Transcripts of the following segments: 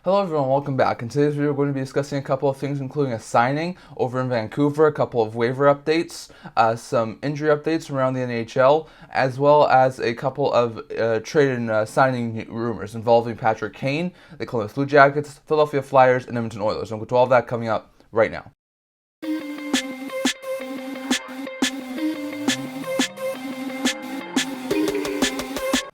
Hello everyone, welcome back. In today's video, we're going to be discussing a couple of things, including a signing over in Vancouver, a couple of waiver updates, some injury updates from around the NHL, as well as a couple of trade and signing rumors involving Patrick Kane, the Columbus Blue Jackets, Philadelphia Flyers, and Edmonton Oilers. We'll go to all of that coming up right now.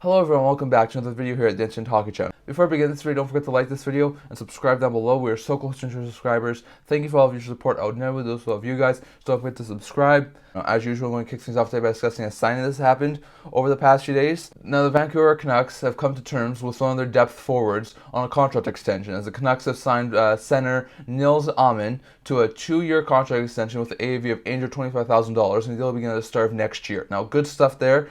Hello everyone, welcome back to another video here at the Instant Hockey Channel. Before I begin this video, don't forget to like this video and subscribe down below. We are so close to 100 subscribers. Thank you for all of your support. I would never do this without you guys, so don't forget to subscribe. As usual, I'm going to kick things off today by discussing a signing that's happened over the past few days. Now, the Vancouver Canucks have come to terms with one of their depth forwards on a contract extension, as the Canucks have signed center Nils Aman to a 2-year contract extension with the AAV of $825,000, and he'll begin at the start of next year. Now, good stuff there.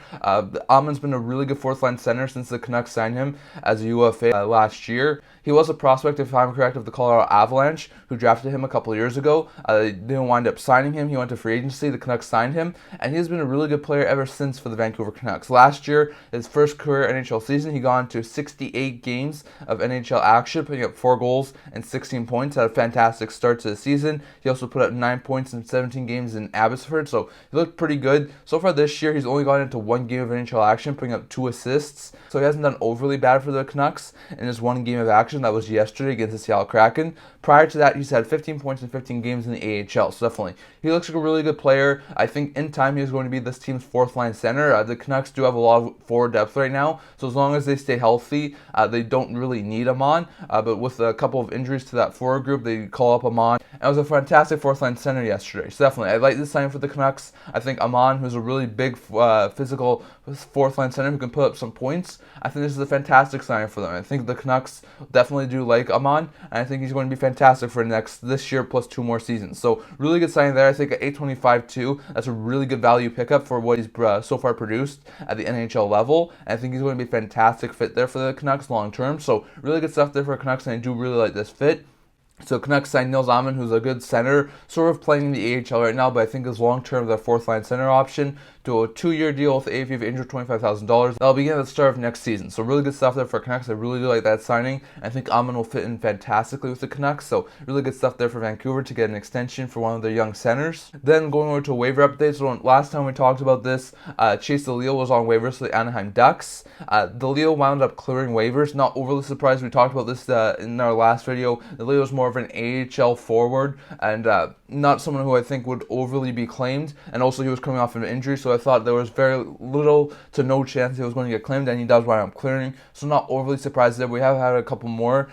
Aman's been a really good fourth-line center since the Canucks signed him as a UFA last year. He was a prospect, if I'm correct, of the Colorado Avalanche, who drafted him a couple of years ago. They didn't wind up signing him. He went to free agency. The Canucks signed him, and he's been a really good player ever since for the Vancouver Canucks. Last year, his first career NHL season, he got on to 68 games of NHL action, putting up 4 goals and 16 points. Had a fantastic start to the season. He also put up 9 points in 17 games in Abbotsford, so he looked pretty good. So far this year, he's only gotten into 1 game of NHL action, putting up 2 assists. So he hasn't done overly bad for the Canucks in his 1 game of action. That was yesterday against the Seattle Kraken. Prior to that, he's had 15 points in 15 games in the AHL. So definitely, he looks like a really good player. I think in time he's going to be this team's fourth-line center. The Canucks do have a lot of forward depth right now, so as long as they stay healthy, they don't really need Aman. But with a couple of injuries to that forward group, they call up Aman. And it was a fantastic fourth-line center yesterday. So definitely, I like this signing for the Canucks. I think Aman, who's a really big physical fourth-line center who can put up some points, I think this is a fantastic signing for them. I think the Canucks definitely do like Aman, and I think he's going to be fantastic for this year plus 2 more seasons. So really good signing there. I think at $825,000, that's a really good value pickup for what he's so far produced at the NHL level. And I think he's going to be a fantastic fit there for the Canucks long term. So really good stuff there for Canucks, and I do really like this fit. So Canucks signed Nils Aman, who's a good center, sort of playing in the AHL right now, but I think is long-term their fourth-line center option, to a 2-year deal with AAV of $825,000. That'll begin at the start of next season. So really good stuff there for Canucks. I really do like that signing. I think Aman will fit in fantastically with the Canucks. So really good stuff there for Vancouver to get an extension for one of their young centers. Then going over to waiver updates. So last time we talked about this, Chase DeLeo was on waivers for the Anaheim Ducks. DeLeo wound up clearing waivers. Not overly surprised. We talked about this in our last video. DeLeo is more of an AHL forward and not someone who I think would overly be claimed. And also he was coming off an injury, so I thought there was very little to no chance he was going to get claimed, and he does wind up clearing. So not overly surprised there. We have had a couple more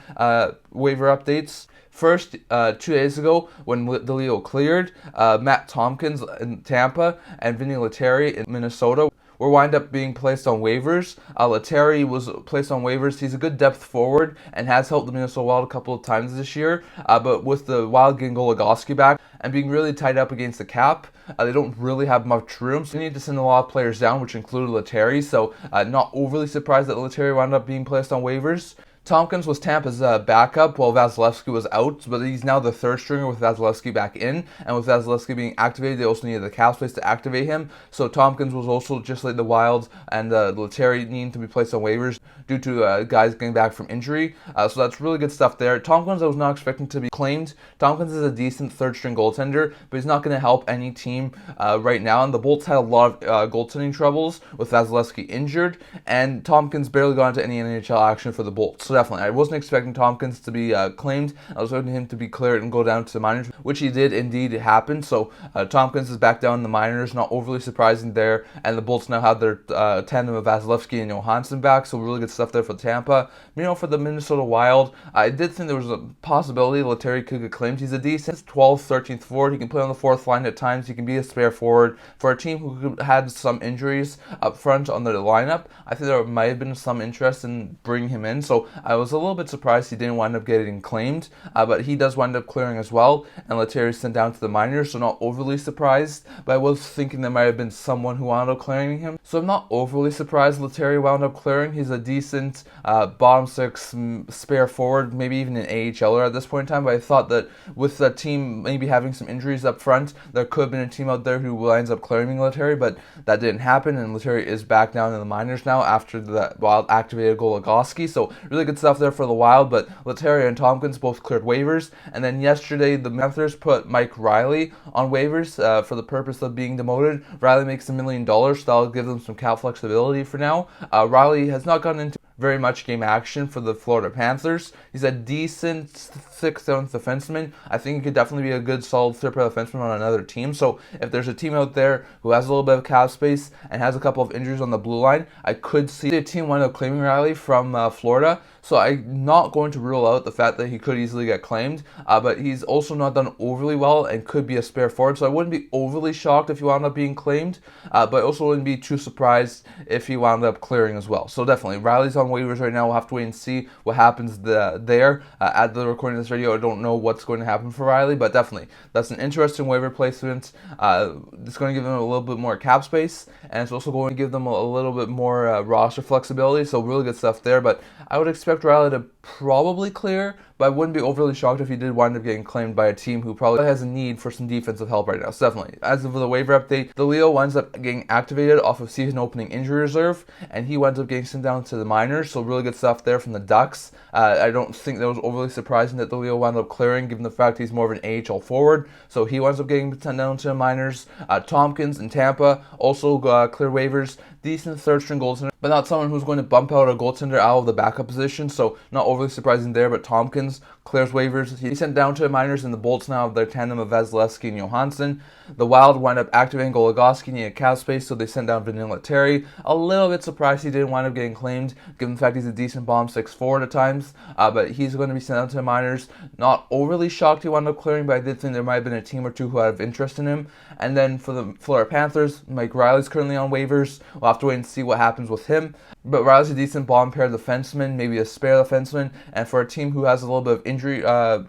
waiver updates. First, 2 days ago, when DeLeo cleared, Matt Tomkins in Tampa and Vinny Letteri in Minnesota were wind up being placed on waivers. Letteri was placed on waivers. He's a good depth forward and has helped the Minnesota Wild a couple of times this year. But with the Wild getting Goligoski back and being really tied up against the cap, they don't really have much room. So they need to send a lot of players down, which included Letteri. So not overly surprised that Letteri wound up being placed on waivers. Tomkins was Tampa's backup while Vasilevskiy was out, but he's now the third stringer with Vasilevskiy back in, and with Vasilevskiy being activated, they also needed the cap space to activate him. So Tomkins was also just like the Wild and Letteri needing to be placed on waivers due to guys getting back from injury. So that's really good stuff there. Tomkins I was not expecting to be claimed. Tomkins is a decent third-string goaltender, but he's not going to help any team right now. And the Bolts had a lot of goaltending troubles with Vasilevskiy injured, and Tomkins barely got into any NHL action for the Bolts. So definitely, I wasn't expecting Tomkins to be claimed. I was expecting him to be cleared and go down to the minors, which he did indeed happen. So Tomkins is back down in the minors, not overly surprising there. And the Bolts now have their tandem of Vasilevskiy and Johansson back, so really good stuff there for Tampa. For the Minnesota Wild, I did think there was a possibility Letteri could get claimed. He's a decent 12th, 13th forward. He can play on the fourth line at times. He can be a spare forward. For a team who had some injuries up front on their lineup, I think there might have been some interest in bringing him in. So I was a little bit surprised he didn't wind up getting claimed, but he does wind up clearing as well, and Letteri is sent down to the minors, so not overly surprised, but I was thinking there might have been someone who wound up clearing him, so I'm not overly surprised Letteri wound up clearing. He's a decent bottom six spare forward, maybe even an AHLer at this point in time, but I thought that with the team maybe having some injuries up front, there could have been a team out there who winds up clearing Letteri, but that didn't happen, and Letteri is back down in the minors now after the Wild activated Goligoski, so really good good stuff there for the Wild, but Letteri and Tomkins both cleared waivers. And then yesterday, the Panthers put Mike Reilly on waivers for the purpose of being demoted. Reilly makes $1 million, so that'll give them some cap flexibility for now. Reilly has not gotten into very much game action for the Florida Panthers. He's a decent 6th, 7th defenseman. I think he could definitely be a good, solid third-pair defenseman on another team. So if there's a team out there who has a little bit of cap space and has a couple of injuries on the blue line, I could see a team wind up claiming Reilly from Florida. So I'm not going to rule out the fact that he could easily get claimed, but he's also not done overly well and could be a spare forward. So I wouldn't be overly shocked if he wound up being claimed, but I also wouldn't be too surprised if he wound up clearing as well. So definitely, Reilly's on waivers right now. We'll have to wait and see what happens there. At the recording of this video, I don't know what's going to happen for Reilly, but definitely, that's an interesting waiver placement. It's going to give them a little bit more cap space, and it's also going to give them a little bit more roster flexibility, so really good stuff there. But I would expect Reilly to probably clear, but I wouldn't be overly shocked if he did wind up getting claimed by a team who probably has a need for some defensive help right now. So definitely, as of the waiver update, the Leo winds up getting activated off of season opening injury reserve, and he winds up getting sent down to the minors, so really good stuff there from the Ducks. I don't think that was overly surprising that the Leo wound up clearing, given the fact he's more of an AHL forward, so he winds up getting sent down to the minors. Tomkins in Tampa also clear waivers. Decent third-string goaltender, but not someone who's going to bump out a goaltender out of the backup position, so not overly surprising there, but Tomkins clears waivers. He's sent down to the minors, and the Bolts now have their tandem of Vasilevskiy and Johansson. The Wild wind up activating Goligoski, needed cap space, so they sent down Letteri. A little bit surprised he didn't wind up getting claimed, given the fact he's a decent bomb 6 forward at times, but he's going to be sent down to the minors. Not overly shocked he wound up clearing, but I did think there might have been a team or two who had interest in him. And then for the Florida Panthers, Mike Reilly's currently on waivers. We'll have to wait and see what happens with him. But Reilly's a decent bomb pair defenseman, maybe a spare defenseman, and for a team who has a little bit of injury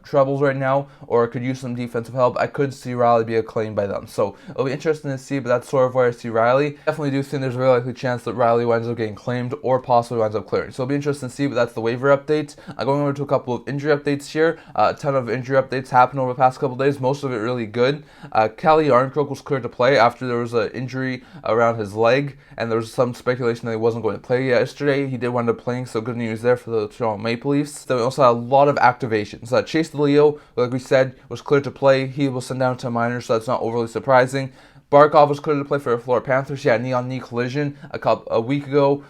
troubles right now, or could use some defensive help, I could see Reilly be acclaimed by them. So it'll be interesting to see, but that's sort of where I see Reilly. Definitely do think there's a really likely chance that Reilly winds up getting claimed or possibly winds up clearing. So it'll be interesting to see, but that's the waiver update. Going over to a couple of injury updates here. A ton of injury updates happened over the past couple of days, most of it really good. Jarnkrok was cleared to play after there was an injury around his leg, and there was some speculation that he wasn't going to play yesterday. He did wind up playing, so good news there for the Toronto Maple Leafs. Then we also had a lot of activations. Chase DeLeo, like we said, was cleared to play. He was sent down to minors, so that's not overly surprising. Barkov was cleared to play for the Florida Panthers. He had a knee-on-knee collision a week ago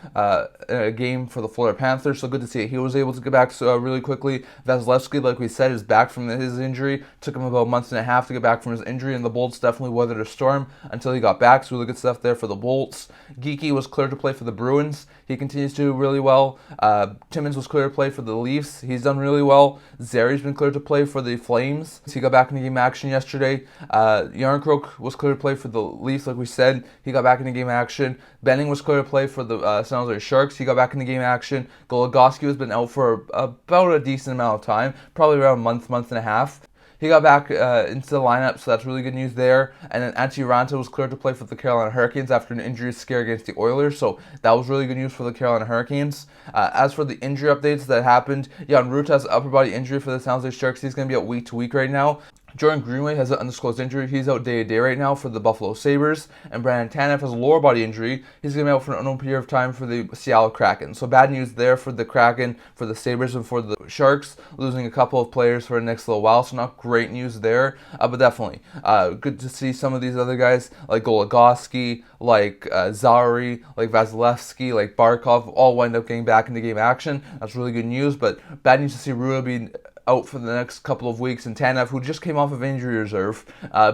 in a game for the Florida Panthers, so good to see it. He was able to get back really quickly. Vasilevskiy, like we said, is back from his injury. Took him about a month and a half to get back from his injury, and the Bolts definitely weathered a storm until he got back, so really good stuff there for the Bolts. Geeky was cleared to play for the Bruins. He continues to do really well. Timmins was cleared to play for the Leafs. He's done really well. Zeri's been cleared to play for the Flames. He got back into game action yesterday. Jarnkrok was cleared to play for the Leafs, like we said. He got back into game action. Benning was cleared to play for the San Jose Sharks. He got back into game action. Goligoski has been out for about a decent amount of time, probably around a month and a half. He got back into the lineup, so that's really good news there. And then Antti Raanta was cleared to play for the Carolina Hurricanes after an injury scare against the Oilers, so that was really good news for the Carolina Hurricanes. As for the injury updates that happened, Jarnkrok has an upper body injury for the San Jose Sharks. He's going to be out week to week right now. Jordan Greenway has an undisclosed injury. He's out day-to-day right now for the Buffalo Sabres. And Brandon Tanev has a lower body injury. He's going to be out for an unknown period of time for the Seattle Kraken. So bad news there for the Kraken, for the Sabres, and for the Sharks, losing a couple of players for the next little while. So not great news there, but definitely good to see some of these other guys like Goligoski, like Zari, like Vasilevskiy, like Barkov, all wind up getting back into game action. That's really good news, but bad news to see Rua be out for the next couple of weeks, and Tanev, who just came off of injury reserve,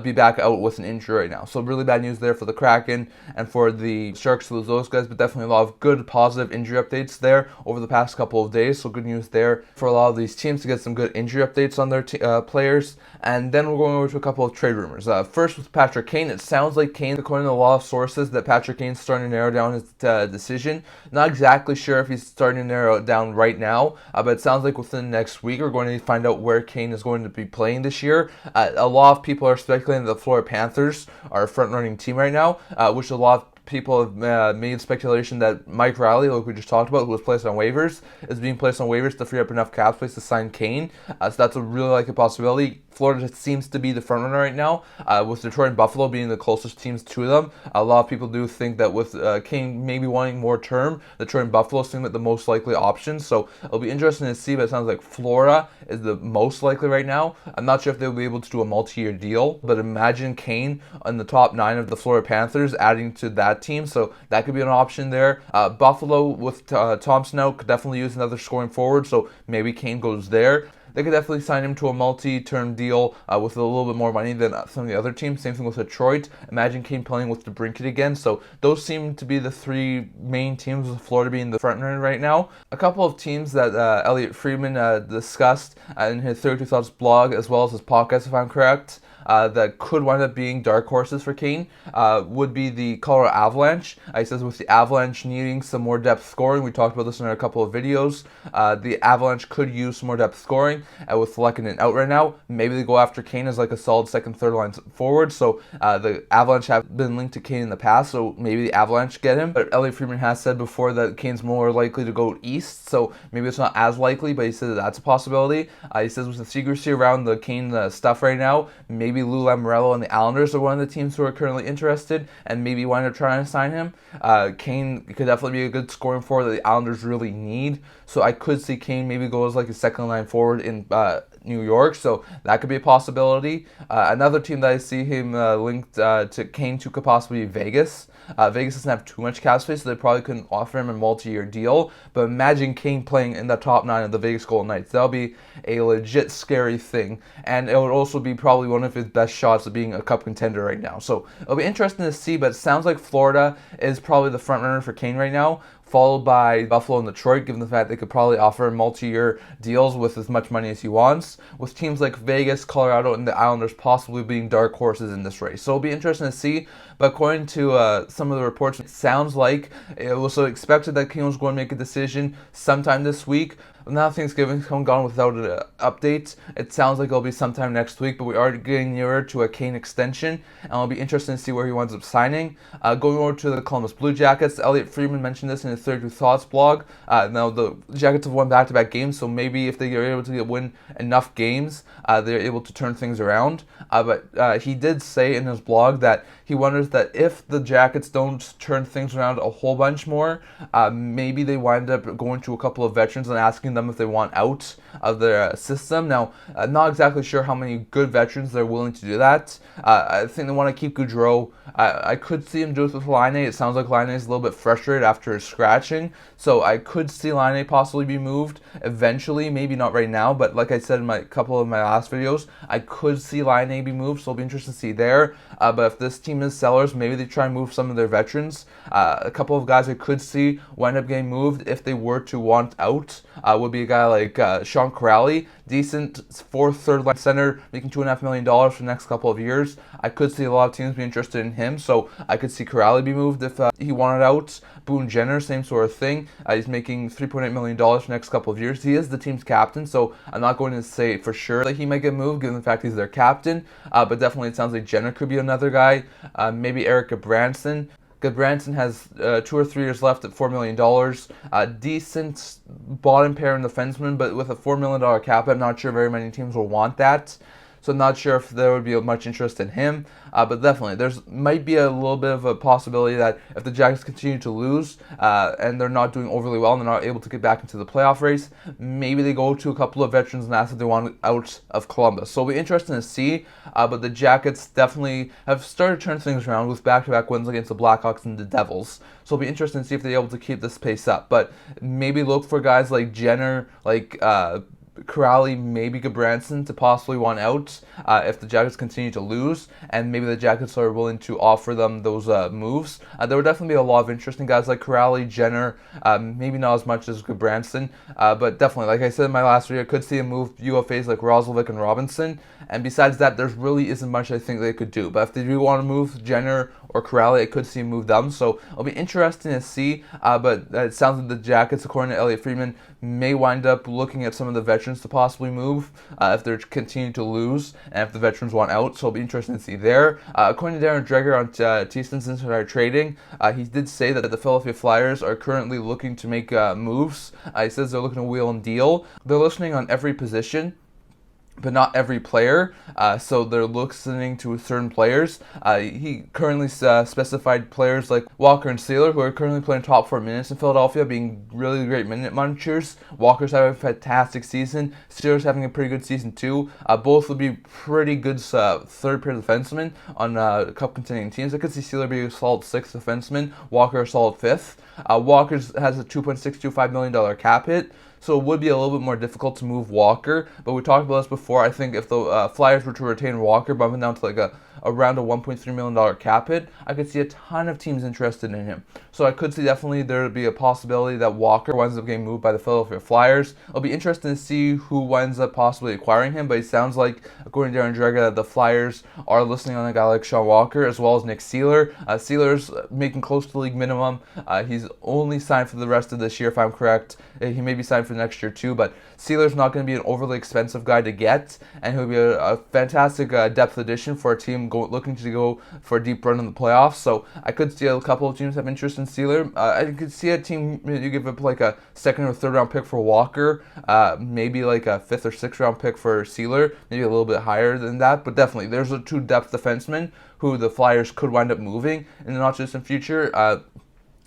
be back out with an injury right now. So really bad news there for the Kraken and for the Sharks to lose those guys, but definitely a lot of good positive injury updates there over the past couple of days. So good news there for a lot of these teams to get some good injury updates on their players. And then we're going over to a couple of trade rumors. First with Patrick Kane, it sounds like Kane, according to a lot of sources, that Patrick Kane's starting to narrow down his decision. Not exactly sure if he's starting to narrow it down right now, but it sounds like within the next week we're going to find out where Kane is going to be playing this year. A lot of people are speculating that the Florida Panthers are a front-running team right now, which a lot of people have made speculation that Mike Reilly, like we just talked about, who was placed on waivers, is being placed on waivers to free up enough cap space to sign Kane. So that's a really likely possibility. Florida seems to be the front runner right now, with Detroit and Buffalo being the closest teams to them. A lot of people do think that with Kane maybe wanting more term, Detroit and Buffalo seem like the most likely options. So it'll be interesting to see, but it sounds like Florida is the most likely right now. I'm not sure if they'll be able to do a multi-year deal, but imagine Kane in the top 9 of the Florida Panthers adding to that team. So that could be an option there. Buffalo with Thompson out could definitely use another scoring forward, so maybe Kane goes there. They could definitely sign him to a multi-term deal with a little bit more money than some of the other teams. Same thing with Detroit. Imagine Kane playing with DeBrincat again. So those seem to be the 3 main teams, with Florida being the front runner right now. A couple of teams that Elliot Friedman discussed in his 32 Thoughts blog, as well as his podcast, if I'm correct, that could wind up being dark horses for Kane would be the Colorado Avalanche. He says with the Avalanche needing some more depth scoring, we talked about this in a couple of videos, the Avalanche could use some more depth scoring. With Lehkonen out right now, maybe they go after Kane as like a solid second, third line forward. So the Avalanche have been linked to Kane in the past, so maybe the Avalanche get him. But Elliot Friedman has said before that Kane's more likely to go east, so maybe it's not as likely, but he said that's a possibility. He says with the secrecy around the Kane stuff right now, maybe Lou Lamoriello and the Islanders are one of the teams who are currently interested and maybe wind up trying to sign him. Kane could definitely be a good scoring forward that the Islanders really need. So I could see Kane maybe go as like a second line forward in New York, so that could be a possibility. Another team that I see him linked to Kane to could possibly be Vegas. Vegas doesn't have too much cap space, so they probably couldn't offer him a multi-year deal. But imagine Kane playing in the top 9 of the Vegas Golden Knights. That'll be a legit scary thing, and it would also be probably one of his best shots of being a cup contender right now. So it'll be interesting to see, but it sounds like Florida is probably the front runner for Kane right now, followed by Buffalo and Detroit, given the fact they could probably offer multi-year deals with as much money as he wants, with teams like Vegas, Colorado, and the Islanders possibly being dark horses in this race. So it'll be interesting to see, but according to some of the reports, it sounds like it was expected that Kane was going to make a decision sometime this week. Now Thanksgiving's come gone without an update. It sounds like it'll be sometime next week, but we are getting nearer to a Kane extension, and it'll be interesting to see where he winds up signing. Going over to the Columbus Blue Jackets, Elliot Friedman mentioned this in his 32 Thoughts blog. Now the Jackets have won back-to-back games, so maybe if they are able to win enough games, they're able to turn things around. But he did say in his blog that he wonders that if the Jackets don't turn things around a whole bunch more, maybe they wind up going to a couple of veterans and asking them if they want out of their system. Now, not exactly sure how many good veterans they're willing to do that. I think they want to keep Gaudreau. I could see him do it with Laine. It sounds like Laine is a little bit frustrated after his scratching, so I could see Laine possibly be moved eventually, maybe not right now, but like I said in a couple of my last videos, I could see Laine be moved, so it'll be interesting to see there. But if this team is sellers, maybe they try and move some of their veterans. A couple of guys I could see wind up getting moved if they were to want out would be a guy like Sean Kuraly, decent fourth, third line center, making $2.5 million for the next couple of years. I could see a lot of teams be interested in him, so I could see Kuraly be moved if he wanted out. Boone Jenner, same sort of thing. He's making $3.8 million for the next couple of years. He is the team's captain, so I'm not going to say for sure that he might get moved, given the fact he's their captain, but definitely it sounds like Jenner could be another guy. Maybe Eric Branson. Branson has 2 or 3 years left at $4 million. Decent bottom pair in defenseman, but with a $4 million cap, I'm not sure very many teams will want that. So I'm not sure if there would be much interest in him. But definitely, there's might be a little bit of a possibility that if the Jackets continue to lose and they're not doing overly well and they're not able to get back into the playoff race, maybe they go to a couple of veterans and ask if they want out of Columbus. So it'll be interesting to see. But the Jackets definitely have started to turn things around with back-to-back wins against the Blackhawks and the Devils. So it'll be interesting to see if they're able to keep this pace up. But maybe look for guys like Jenner, like Kuraly, maybe Branson to possibly want out if the Jackets continue to lose, and maybe the Jackets are willing to offer them those moves. There would definitely be a lot of interesting guys like Kuraly, Jenner, maybe not as much as Branson, but definitely, like I said in my last video, I could see a move UFAs like Roslovic and Robinson, and besides that, there really isn't much I think they could do. But if they do want to move Jenner or Kuraly, I could see him move them, so it'll be interesting to see, but it sounds like the Jackets, according to Elliot Friedman, may wind up looking at some of the veterans to possibly move if they're continuing to lose and if the veterans want out, so it'll be interesting to see there. According to Darren Dreger on Teaston's Insider Trading, he did say that the Philadelphia Flyers are currently looking to make moves. He says they're looking to wheel and deal. They're listening on every position. but not every player. So they're listening to certain players. He currently specified players like Walker and Seeler, who are currently playing top 4 minutes in Philadelphia, being really great minute munchers. Walker's having a fantastic season. Seeler's having a pretty good season too. Both would be pretty good third-pair defensemen on cup-contending teams. I could see Seeler being a solid 6th defenseman, Walker a solid 5th. Walker has a $2.625 million cap hit, so it would be a little bit more difficult to move Walker. But we talked about this before. I think if the Flyers were to retain Walker, bumping down to like around a $1.3 million cap hit, I could see a ton of teams interested in him. So I could see definitely there would be a possibility that Walker winds up getting moved by the Philadelphia Flyers. It'll be interesting to see who winds up possibly acquiring him, but it sounds like, according to Jarnkrok, that the Flyers are listening on a guy like Sean Walker, as well as Nick Seeler. Seeler's making close to league minimum. He's only signed for the rest of this year, if I'm correct. He may be signed for next year too, but Seeler's not going to be an overly expensive guy to get, and he'll be a fantastic depth addition for a team looking to go for a deep run in the playoffs. So I could see a couple of teams have interest in Seeler. I could see a team, you give up like a 2nd or 3rd round pick for Walker, maybe like a 5th or 6th round pick for Seeler, maybe a little bit higher than that, but definitely there's a 2 depth defensemen who the Flyers could wind up moving in the not just in future.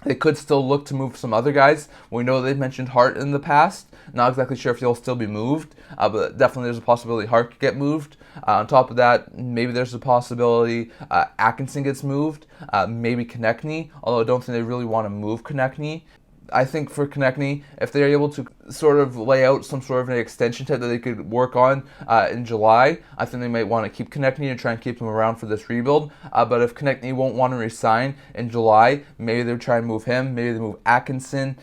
They could still look to move some other guys. We know they've mentioned Hart in the past. Not exactly sure if he'll still be moved, but definitely there's a possibility Hart could get moved. On top of that, maybe there's a possibility Atkinson gets moved, maybe Konechny, although I don't think they really want to move Konechny. I think for Konechny, if they're able to sort of lay out some sort of an extension type that they could work on in July, I think they might want to keep Konechny and try and keep him around for this rebuild. But if Konechny won't want to resign in July, maybe they'll try and move him. Maybe they move Atkinson.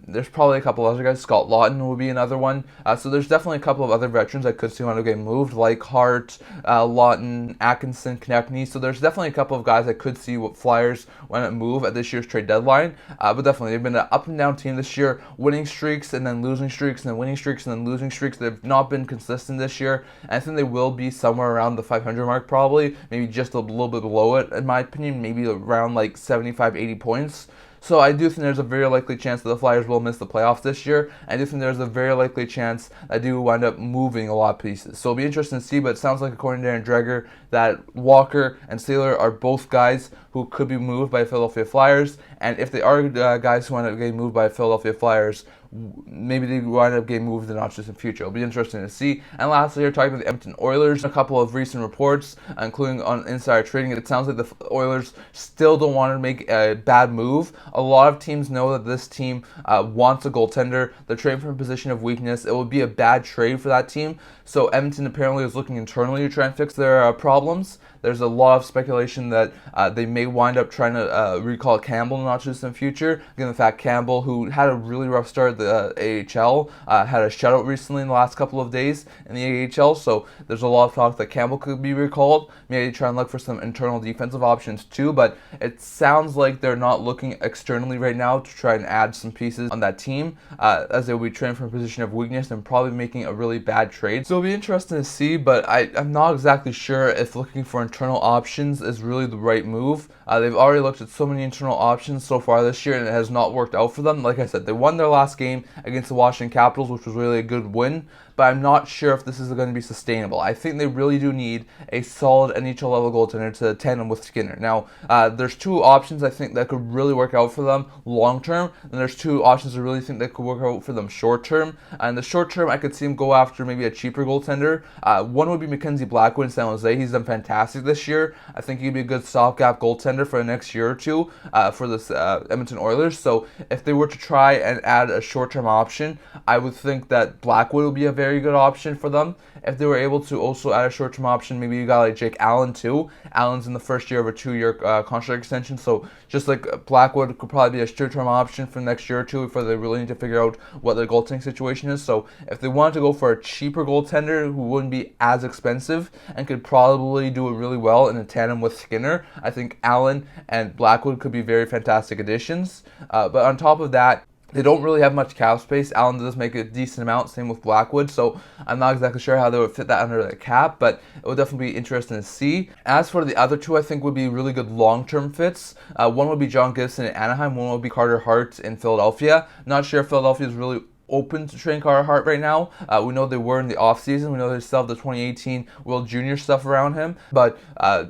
There's probably a couple other guys. Scott Lawton will be another one. So there's definitely a couple of other veterans I could see want to get moved, like Hart, Lawton, Atkinson, Konechny. So there's definitely a couple of guys I could see what Flyers want to move at this year's trade deadline. But definitely they've been an up and down team this year, winning streaks and then losing streaks and then winning streaks and then losing streaks. They've not been consistent this year. And I think they will be somewhere around the 500 mark probably, maybe just a little bit below it in my opinion, maybe around like 75, 80 points. So I do think there's a very likely chance that the Flyers will miss the playoffs this year. I do think there's a very likely chance that I do wind up moving a lot of pieces. So it'll be interesting to see, but it sounds like, according to Aaron Dreger, that Walker and Seeler are both guys who could be moved by Philadelphia Flyers. And if they are guys who wind up getting moved by Philadelphia Flyers, maybe they wind up getting moved in the not just in future. It'll be interesting to see. And lastly, we're talking about the Edmonton Oilers. A couple of recent reports, including on Insider Trading, it sounds like the Oilers still don't want to make a bad move. A lot of teams know that this team wants a goaltender. They're trading from a position of weakness. It would be a bad trade for that team. So Edmonton apparently is looking internally to try and fix their problems. There's a lot of speculation that they may wind up trying to recall Campbell not just in future, given the fact Campbell, who had a really rough start at the AHL, had a shutout recently in the last couple of days in the AHL, so there's a lot of talk that Campbell could be recalled. Maybe try and look for some internal defensive options too, but it sounds like they're not looking externally right now to try and add some pieces on that team, as they will be trading from a position of weakness and probably making a really bad trade. So it'll be interesting to see, but I'm not exactly sure if looking for internal options is really the right move. They've already looked at so many internal options so far this year, and it has not worked out for them. Like I said, they won their last game against the Washington Capitals, which was really a good win, but I'm not sure if this is going to be sustainable. I think they really do need a solid NHL level goaltender to tandem with Skinner. Now, there's two options I think that could really work out for them long term, and there's two options I really think that could work out for them short term. And the short term, I could see them go after maybe a cheaper goaltender. One would be Mackenzie Blackwood in San Jose. He's done fantastic this year. I think he'd be a good stopgap goaltender for the next year or two for the Edmonton Oilers. So if they were to try and add a short-term option, I would think that Blackwood would be a very good option for them. If they were able to also add a short-term option, maybe you got like Jake Allen too. Allen's in the first year of a 2-year contract extension, so just like Blackwood could probably be a short-term option for the next year or two before they really need to figure out what their goaltending situation is. So if they wanted to go for a cheaper goaltender who wouldn't be as expensive and could probably do it really well in a tandem with Skinner, I think Allen and Blackwood could be very fantastic additions. But on top of that, they don't really have much cap space. Allen does make a decent amount, same with Blackwood, so I'm not exactly sure how they would fit that under the cap, but it would definitely be interesting to see. As for the other two, I think would be really good long-term fits. One would be John Gibson in Anaheim, one would be Carter Hart in Philadelphia. Not sure if Philadelphia is really open to trading Carter Hart right now. We know they were in the offseason. We know they still have the 2018 World Junior stuff around him. But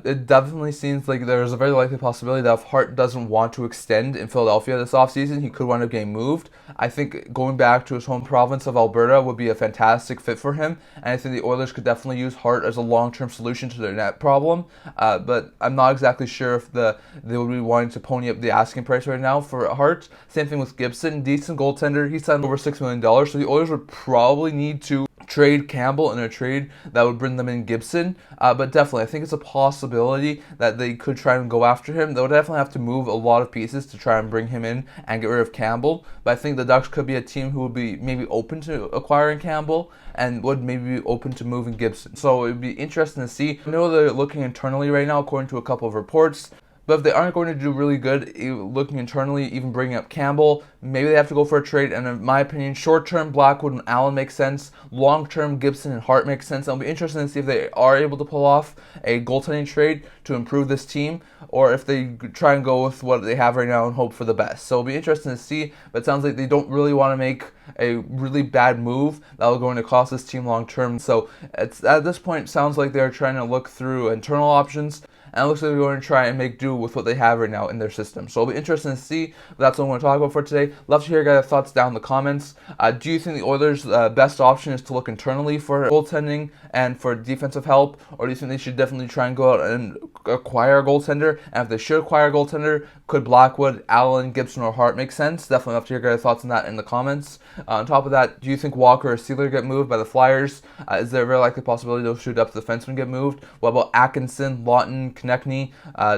it definitely seems like there's a very likely possibility that if Hart doesn't want to extend in Philadelphia this offseason, he could wind up getting moved. I think going back to his home province of Alberta would be a fantastic fit for him. And I think the Oilers could definitely use Hart as a long-term solution to their net problem. But I'm not exactly sure if they would be wanting to pony up the asking price right now for Hart. Same thing with Gibson. Decent goaltender. He signed over $6 million. So the Oilers would probably need to trade Campbell in a trade that would bring them in Gibson. But definitely, I think it's a possibility that they could try and go after him. They would definitely have to move a lot of pieces to try and bring him in and get rid of Campbell. But I think the Ducks could be a team who would be maybe open to acquiring Campbell and would maybe be open to moving Gibson. So it would be interesting to see. I know they're looking internally right now, according to a couple of reports. But if they aren't going to do really good looking internally, even bringing up Campbell, maybe they have to go for a trade. And in my opinion, short-term Blackwood and Allen makes sense. Long-term Gibson and Hart makes sense. It'll be interesting to see if they are able to pull off a goaltending trade to improve this team, or if they try and go with what they have right now and hope for the best. So it'll be interesting to see. But it sounds like they don't really want to make a really bad move that will going to cost this team long-term. So at this point, it sounds like they're trying to look through internal options. And it looks like they're going to try and make do with what they have right now in their system. So it'll be interesting to see. That's what I'm going to talk about for today. Love to hear your guys' thoughts down in the comments. Do you think the Oilers' best option is to look internally for goaltending and for defensive help? Or do you think they should definitely try and go out and acquire a goaltender? And if they should acquire a goaltender, could Blackwood, Allen, Gibson, or Hart make sense? Definitely love to hear your guys' thoughts on that in the comments. On top of that, do you think Walker or Seeler get moved by the Flyers? Is there a very likely possibility those two depth defensemen get moved? What about Atkinson, Lawton, Konechny?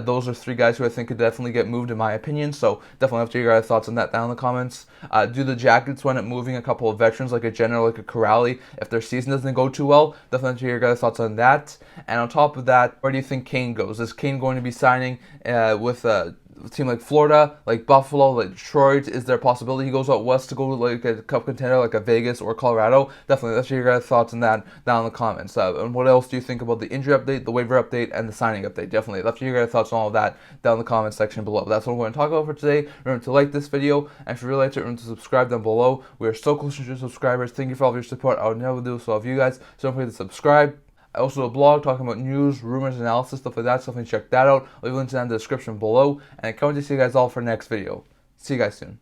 Those are three guys who I think could definitely get moved in my opinion, so definitely have to hear your guys' thoughts on that down in the comments. Do the Jackets wind up moving a couple of veterans like a Jenner, like a Kuraly, if their season doesn't go too well? Definitely have to hear your guys' thoughts on that. And on top of that, where do you think Kane goes? Is Kane going to be signing with a team like Florida, like Buffalo, like Detroit? Is there a possibility he goes out west to go to like a cup contender like a Vegas or Colorado? Definitely, let's hear your guys' thoughts on that down in the comments. And what else do you think about the injury update, the waiver update, and the signing update? Definitely, let's hear your guys' thoughts on all of that down in the comments section below. That's what we're going to talk about for today. Remember to like this video, and if you really liked it, remember to subscribe down below. We are so close to your subscribers. Thank you for all of your support. I would never do so of you guys. So don't forget to subscribe. I also have a blog talking about news, rumors, analysis, stuff like that, so definitely check that out. I'll leave links down in the description below. And I can't wait to see you guys all for the next video. See you guys soon.